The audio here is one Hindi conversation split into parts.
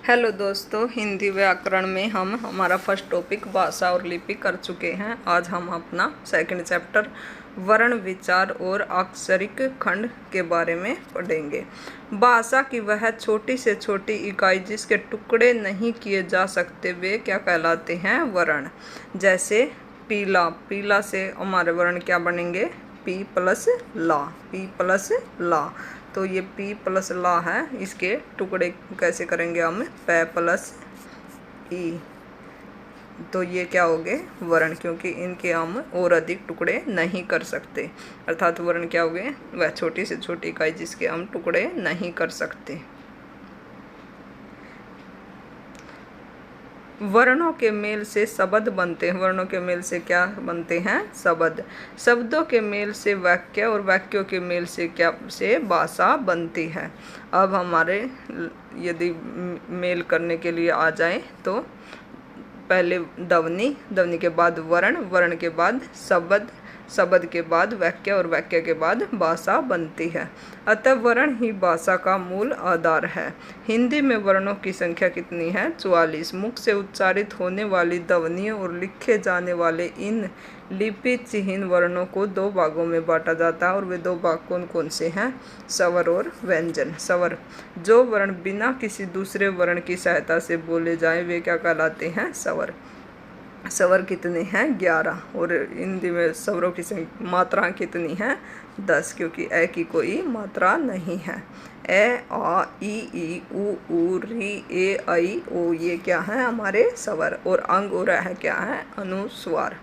हेलो दोस्तों, हिंदी व्याकरण में हम हमारा फर्स्ट टॉपिक भाषा और लिपि कर चुके हैं। आज हम अपना सेकंड चैप्टर वर्ण विचार और अक्षरिक खंड के बारे में पढ़ेंगे। भाषा की वह छोटी से छोटी इकाई जिसके टुकड़े नहीं किए जा सकते वे क्या कहलाते हैं? वर्ण। जैसे पीला, पीला से हमारे वर्ण क्या बनेंगे? पी प्लस ला, पी प्लस ला। तो ये पी प्लस ला है, इसके टुकड़े कैसे करेंगे हम? पै प्लस ई। तो ये क्या हो गए? वर्ण, क्योंकि इनके हम और अधिक टुकड़े नहीं कर सकते। अर्थात वर्ण क्या हो गए? वह छोटी से छोटी इकाई जिसके हम टुकड़े नहीं कर सकते। वर्णों के मेल से शब्द बनते हैं। वर्णों के मेल से क्या बनते हैं? शब्द। शब्दों के मेल से वाक्य और वाक्यों के मेल से क्या से भाषा बनती है। अब हमारे यदि मेल करने के लिए आ जाए तो पहले ध्वनि, ध्वनि के बाद वर्ण, वर्ण के बाद शब्द, शब्द के बाद वाक्य और वाक्य के बाद भाषा बनती है। अतः वर्ण ही भाषा का मूल आधार है। हिंदी में वर्णों की संख्या कितनी है? 44। मुख से उच्चारित होने वाली ध्वनियों और लिखे जाने वाले इन लिपि चिह्न वर्णों को दो भागों में बांटा जाता है, और वे दो भाग कौन कौन से हैं? स्वर और व्यंजन। स्वर, जो वर्ण बिना किसी दूसरे वर्ण की सहायता से बोले जाए वे क्या कहलाते हैं? स्वर। स्वर कितने हैं? 11। और हिंदी में स्वरों की मात्रा कितनी है? 10, क्योंकि ए की कोई मात्रा नहीं है। ए, आ, ई, उ, री, ए, ऐ, ओ, ये क्या है? हमारे स्वर। और अंग और है क्या है? अनुस्वार।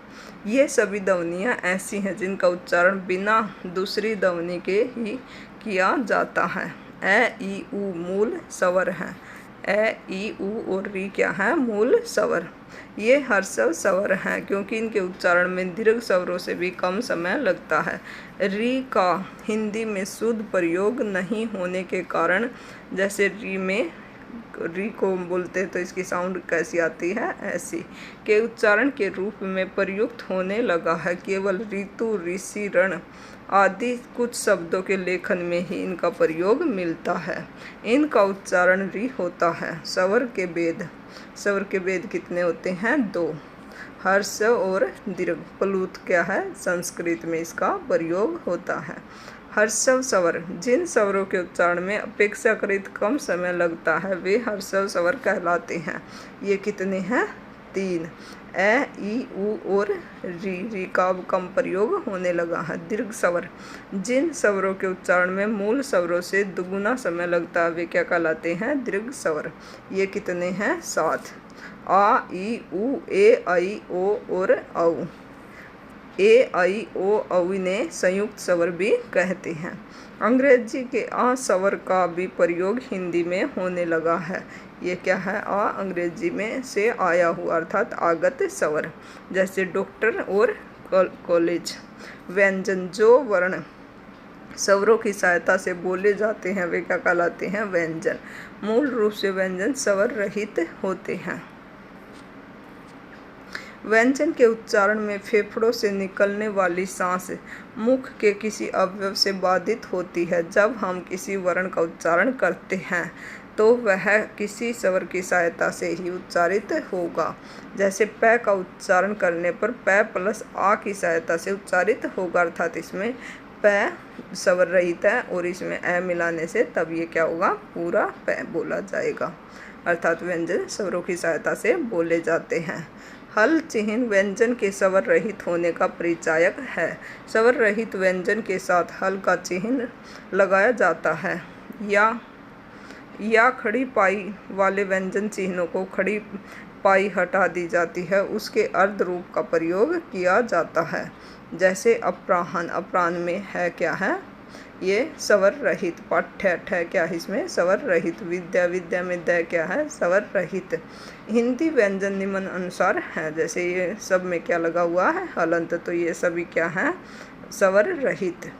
ये सभी ध्वनियाँ ऐसी हैं जिनका उच्चारण बिना दूसरी ध्वनि के ही किया जाता है। ए, ई, उ मूल स्वर हैं। ए, ई, उ और री क्या है? मूल स्वर। ये हर्षव स्वर हैं क्योंकि इनके उच्चारण में दीर्घ स्वरों से भी कम समय लगता है। री का हिंदी में शुद्ध प्रयोग नहीं होने के कारण, जैसे री में री को बोलते तो इसकी साउंड कैसी आती है? ऐसी, के उच्चारण के रूप में प्रयुक्त होने लगा है। केवल ऋतु, ऋषि, रण आदि कुछ शब्दों के लेखन में ही इनका प्रयोग मिलता है। इनका उच्चारण री होता है। स्वर के भेद, स्वर के भेद कितने होते हैं? 2। हर्ष और दीर्घ। प्लुत क्या है? संस्कृत में इसका प्रयोग होता है। हर्षव स्वर, जिन स्वरों के उच्चारण में अपेक्षाकृत कम समय लगता है वे हर्षव स्वर कहलाते हैं। ये कितने हैं? 3। ए, ई, उ और री, री का अब कम प्रयोग होने लगा है। दीर्घ स्वर, जिन स्वरों के उच्चारण में मूल स्वरों से दुगुना समय लगता है वे क्या कहलाते हैं? दीर्घ स्वर। ये कितने हैं? 7। आ, ई, उ, ए, ऐ, ओ और औ। ए, ऐ, ओ, औ ने संयुक्त स्वर भी कहते हैं। अंग्रेजी के आ स्वर का भी प्रयोग हिंदी में होने लगा है। ये क्या है? आ अंग्रेजी में से आया हुआ अर्थात आगत स्वर, जैसे डॉक्टर और कॉलेज। व्यंजन, जो वर्ण स्वरों की सहायता से बोले जाते हैं वे क्या कहलाते हैं? व्यंजन। मूल रूप से व्यंजन स्वर रहित होते हैं। व्यंजन के उच्चारण में फेफड़ों से निकलने वाली सांस मुख के किसी अवयव से बाधित होती है। जब हम किसी वर्ण का उच्चारण करते हैं तो वह किसी स्वर की सहायता से ही उच्चारित होगा। जैसे पै का उच्चारण करने पर पै प्लस आ की सहायता से उच्चारित होगा, अर्थात इसमें पै स्वर रहित है और इसमें ए मिलाने से तब ये क्या होगा? पूरा पै बोला जाएगा। अर्थात व्यंजन स्वरों की सहायता से बोले जाते हैं। हल चिह्न व्यंजन के स्वर रहित होने का परिचायक है। स्वर रहित व्यंजन के साथ हल का चिह्न लगाया जाता है। या खड़ी पाई वाले व्यंजन चिन्हों को खड़ी पाई हटा दी जाती है, उसके अर्ध रूप का प्रयोग किया जाता है। जैसे अपराह्न, अपराह्न में है क्या है? ये स्वर रहित। पाठ्य, ठय क्या है इसमें? स्वर रहित। विद्या, विद्या में द क्या है? स्वर रहित। हिंदी व्यंजन निम्न अनुसार है, जैसे ये सब में क्या लगा हुआ है? हलंत, तो ये सभी क्या है? स्वर रहित।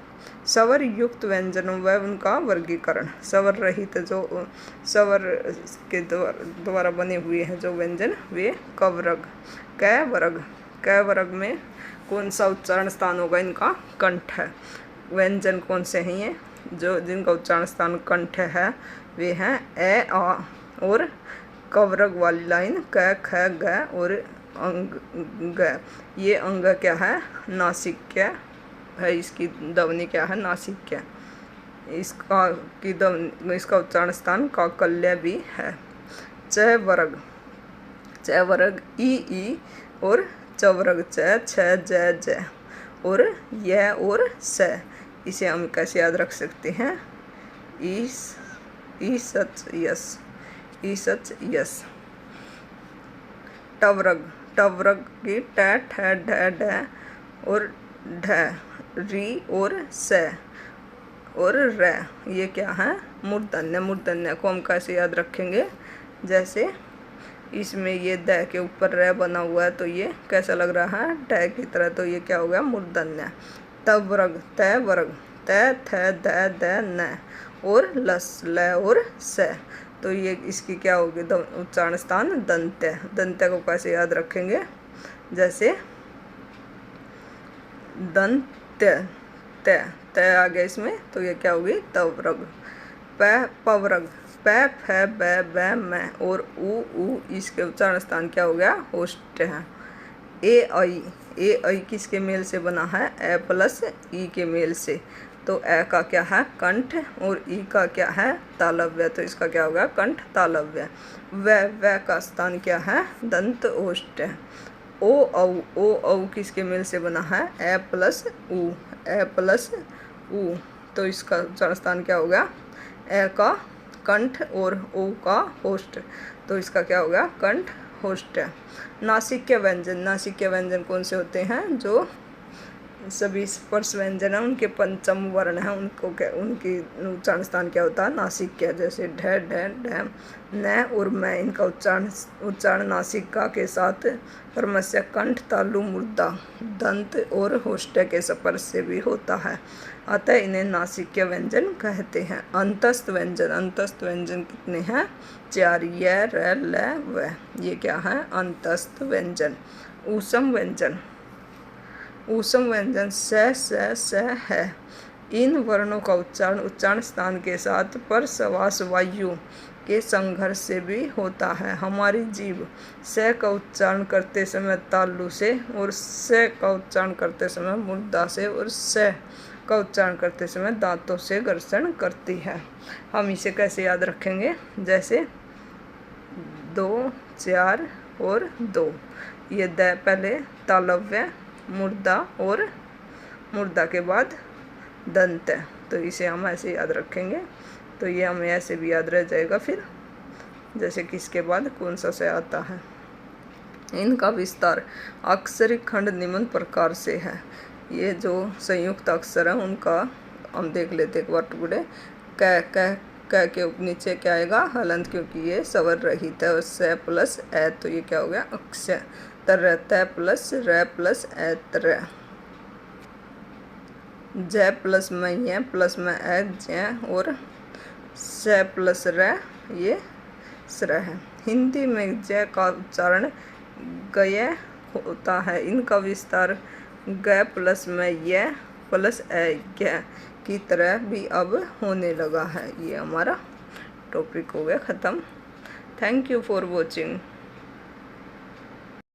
स्वर युक्त व्यंजनों व उनका वर्गीकरण। स्वर रहित जो स्वर के द्वारा बने हुए हैं जो व्यंजन वे कवर्ग। कै वर्ग, कै वर्ग में कौन सा उच्चारण स्थान होगा? इनका कंठ है। व्यंजन कौन से हैं ये जो जिनका उच्चारण स्थान कंठ है? वे हैं ए, आ और कवरग वाली लाइन क ख ग और अंग ग। ये अंग क्या है? नासिक्य है। इसकी ध्वनि क्या है? नासिक्य। इसका इसका उच्चारण स्थान काकल्य भी है। च वर्ग, च वर्ग ई और चवर्ग च छ ज ज और य और स। इसे हम कैसे याद रख सकते हैं? ई सच यस, ई सच यस। टवर्ग, टवर्ग की ट ठ ढ ढ और ढ री और स और र। ये क्या है? मूर्धन्य। मूर्धन्य को हम कैसे याद रखेंगे? जैसे इसमें ये द के ऊपर र बना हुआ है तो ये कैसा लग रहा है? ड की तरह। तो ये क्या हो गया? मूर्धन्य। तवर्ग, त वर्ग त थ द द न और लस ल और स। तो ये इसकी क्या होगी? उच्चारण स्थान दंत्य। दंत्य को कैसे याद रखेंगे? जैसे दंत्य त त आ गया इसमें तो ये क्या होगी? तवर्ग। पवर्ग प फ ब ब म और उ इसके उच्चारण स्थान क्या हो गया? होस्ट है। ए आई किसके मेल से बना है? ए प्लस ई के मेल से। तो ए का क्या है? कंठ और ई का क्या है? तालव्य। तो इसका क्या होगा? कंठ तालव्य। व का स्थान क्या है? दंत ओष्ठ है। ओ औ किसके मेल से बना है? ए प्लस उ, ए प्लस उ। तो इसका उच्चारण स्थान क्या होगा? ए का कंठ और ओ का होस्ट। तो इसका क्या होगा? कंठ होस्ट है। नासिक्य व्यंजन, नासिक्य व्यंजन कौन से होते हैं? जो सभी स्पर्श व्यंजन है उनके पंचम वर्ण है, उनको क्या, उनकी उच्चारण स्थान क्या होता है? नासिक्य। जैसे ढ ढ ढ न और मैं, इनका उच्चारण नासिका के साथ परमस्य कंठ तालु मुर्दा दंत और होष्ट के स्पर्श से भी होता है, अतः इन्हें नासिक्य व्यंजन कहते हैं। अंतस्थ व्यंजन, अंतस्थ व्यंजन कितने हैं? 4 य र ल व। ये क्या है? अंतस्थ व्यंजन। ऊषम व्यंजन, ऊषम व्यंजन स है। इन वर्णों का उच्चारण स्थान के साथ परश्वास वायु के संघर्ष से भी होता है। हमारी जीभ स का उच्चारण करते समय तालु से और स का उच्चारण करते समय मुर्दा से और स का उच्चारण करते समय दांतों से घर्षण करती है। हम इसे कैसे याद रखेंगे? जैसे 2 4 और 2। ये द पहले तालव्य, मुर्दा और मुर्दा के बाद दंत है। तो इसे हम ऐसे याद रखेंगे। तो ये हमें ऐसे भी याद रह जाएगा फिर, जैसे किसके बाद कौन सा से आता है। इनका विस्तार अक्षरिक खंड निम्न प्रकार से है। ये जो संयुक्त अक्षर है उनका हम देख लेते एक बार टुकड़े। क के नीचे क्या आएगा? हलंत, क्योंकि ये स्वर रहित है। और स प्लस ए, तो ये क्या हो गया? अक्षर। तर त प्लस र प्लस ए तर। ज प्लस में य प्लस में ए ज और स प्लस र, ये स्र है। हिंदी में ज का उच्चारण गय होता है। इनका विस्तार ग प्लस में य प्लस ए ग की तरह भी अब होने लगा है। ये हमारा टॉपिक हो गया ख़त्म। Thank you for watching.